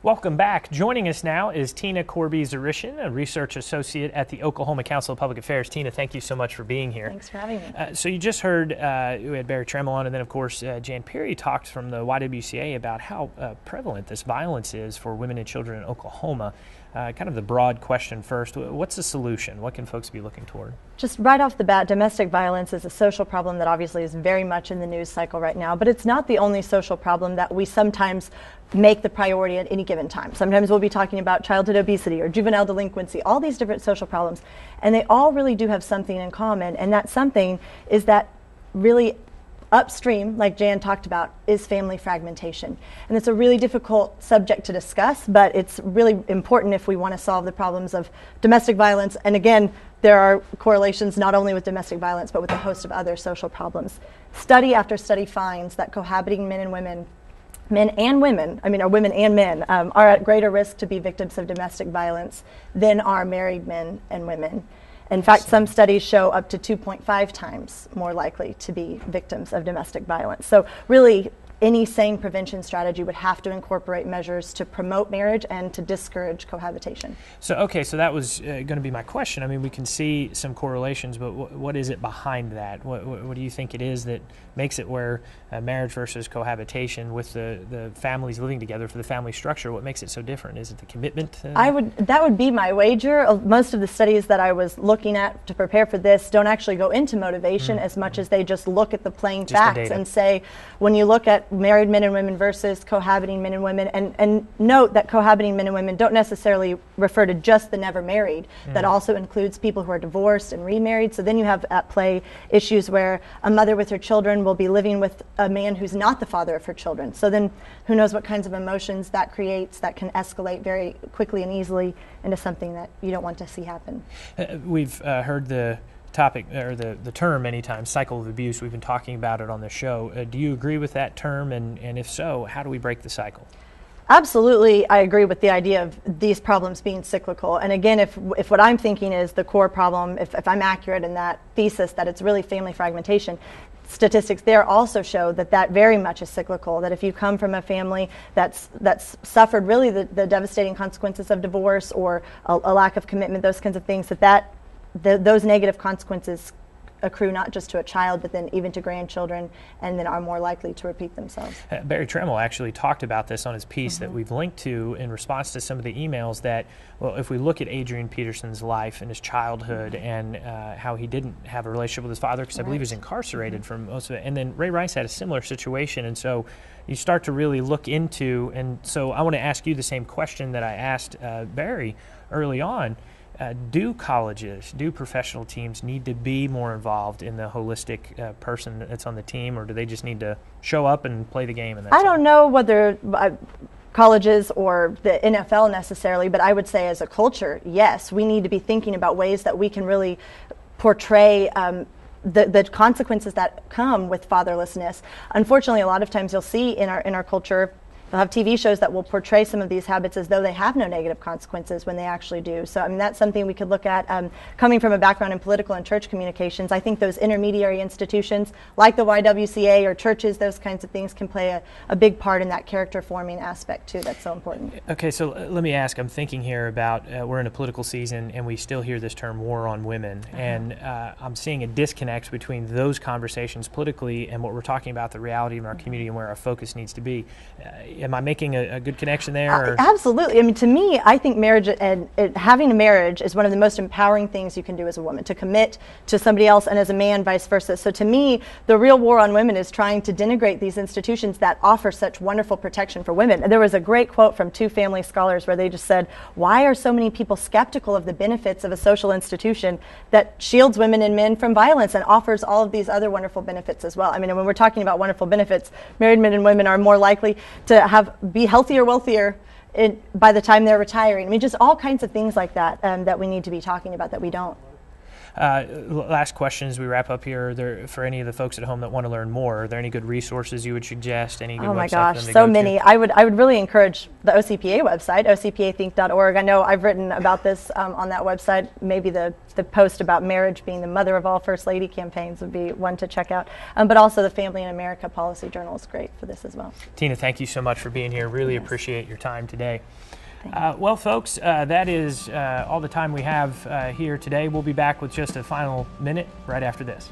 Welcome back. Joining us now is Tina Korbe Dzurisin, a research associate at the Oklahoma Council of Public Affairs. Tina, thank you so much for being here. Thanks for having me. So you just heard we had Barry Tremmel on, and then of course Jan Perry talked from the YWCA about how prevalent this violence is for women and children in Oklahoma. Kind of the broad question first, what's the solution? What can folks be looking toward? Just right off the bat, domestic violence is a social problem that obviously is very much in the news cycle right now, but it's not the only social problem that we sometimes make the priority at any given time. Sometimes we'll be talking about childhood obesity or juvenile delinquency, all these different social problems, and they all really do have something in common, and that something is that really upstream, like Jan talked about, is family fragmentation. And it's a really difficult subject to discuss, but it's really important if we want to solve the problems of domestic violence. And again, there are correlations not only with domestic violence, but with a host of other social problems. Study after study finds that cohabiting men and women, or women and men, are at greater risk to be victims of domestic violence than are married men and women. In fact, some studies show up to 2.5 times more likely to be victims of domestic violence. So really, any sane prevention strategy would have to incorporate measures to promote marriage and to discourage cohabitation. So, okay, so that was going to be my question. I mean, we can see some correlations, but what is it behind that? What do you think it is that makes it where marriage versus cohabitation with the families living together for the family structure, what makes it so different? Is it the commitment? That would be my wager. Most of the studies that I was looking at to prepare for this don't actually go into motivation as much as they just look at the plain facts and say, when you look at married men and women versus cohabiting men and women, and note that cohabiting men and women don't necessarily refer to just the never married. That also includes people who are divorced and remarried. So then you have at play issues where a mother with her children will be living with a man who's not the father of her children. So then who knows what kinds of emotions that creates that can escalate very quickly and easily into something that you don't want to see happen. We've heard the topic or the term many times, cycle of abuse. We've been talking about it on the show. Do you agree with that term, and if so, how do we break the cycle? Absolutely, I agree with the idea of these problems being cyclical. And again, if what I'm thinking is the core problem, if I'm accurate in that thesis that it's really family fragmentation, statistics there also show that very much is cyclical, that if you come from a family that's suffered really the devastating consequences of divorce or a lack of commitment, those kinds of things, those negative consequences accrue not just to a child, but then even to grandchildren, and then are more likely to repeat themselves. Barry Tremmel actually talked about this on his piece that we've linked to in response to some of the emails that, well, if we look at Adrian Peterson's life and his childhood and how he didn't have a relationship with his father, because I believe he was incarcerated for most of it, and then Ray Rice had a similar situation, and so you start to really look into, and so I want to ask you the same question that I asked Barry early on. Do colleges, do professional teams need to be more involved in the holistic person that's on the team, or do they just need to show up and play the game? And that's I don't know whether colleges or the NFL necessarily, but I would say as a culture, yes, we need to be thinking about ways that we can really portray the consequences that come with fatherlessness. Unfortunately, a lot of times you'll see in our culture, they'll have TV shows that will portray some of these habits as though they have no negative consequences when they actually do. So, I mean, that's something we could look at. Coming from a background in political and church communications, I think those intermediary institutions like the YWCA or churches, those kinds of things can play a big part in that character forming aspect too. That's so important. Okay, so let me ask, I'm thinking here about we're in a political season and we still hear this term war on women, and I'm seeing a disconnect between those conversations politically and what we're talking about, the reality of our community and where our focus needs to be. Am I making a good connection there? Absolutely. I mean, to me, I think marriage and having a marriage is one of the most empowering things you can do as a woman, to commit to somebody else, and as a man, vice versa. So to me, the real war on women is trying to denigrate these institutions that offer such wonderful protection for women. And there was a great quote from two family scholars where they just said, why are so many people skeptical of the benefits of a social institution that shields women and men from violence and offers all of these other wonderful benefits as well? I mean, when we're talking about wonderful benefits, married men and women are more likely to be healthier, wealthier by the time they're retiring. I mean, just all kinds of things like that that we need to be talking about that we don't. Last question as we wrap up here. For any of the folks at home that want to learn more, are there any good resources you would suggest? Any good Oh my website gosh, for them to so go many. to? I would really encourage the OCPA website, ocpathink.org. I know I've written about this on that website. Maybe the post about marriage being the mother of all First Lady campaigns would be one to check out. But also the Family in America Policy Journal is great for this as well. Tina, thank you so much for being here. Really appreciate your time today. Well, folks, that is all the time we have here today. We'll be back with just a final minute right after this.